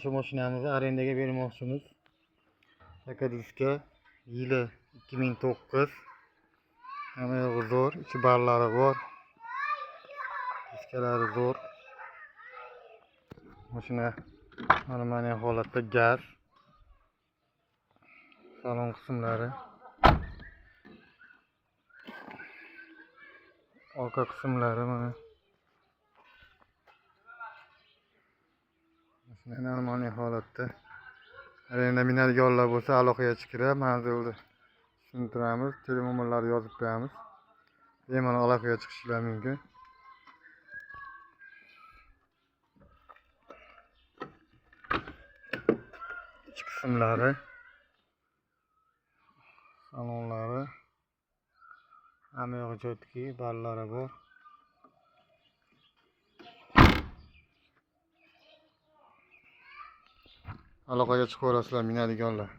Şu mashinamizni arendaga bermoqchimiz. Takadiska yili 2009. Hamma yog'i zo'r, ichi barlari bor. Diskalari zo'r. Mashina normal holatda gaz. Salon qismlari. Orqa qismlari mana. Mashina normal holatda. Arenda minadiganlar bo'lsa aloqaga chiqib, manzilni tushuntiramiz, telefon nomerlarini yozib qo'yamiz. Bemalol aloqaga chiqishingiz mumkin. İç qismlari, salonlari, hamma yog'i jotki, barlari bor. Aloqaga chiqaverasizlar minadiganlar.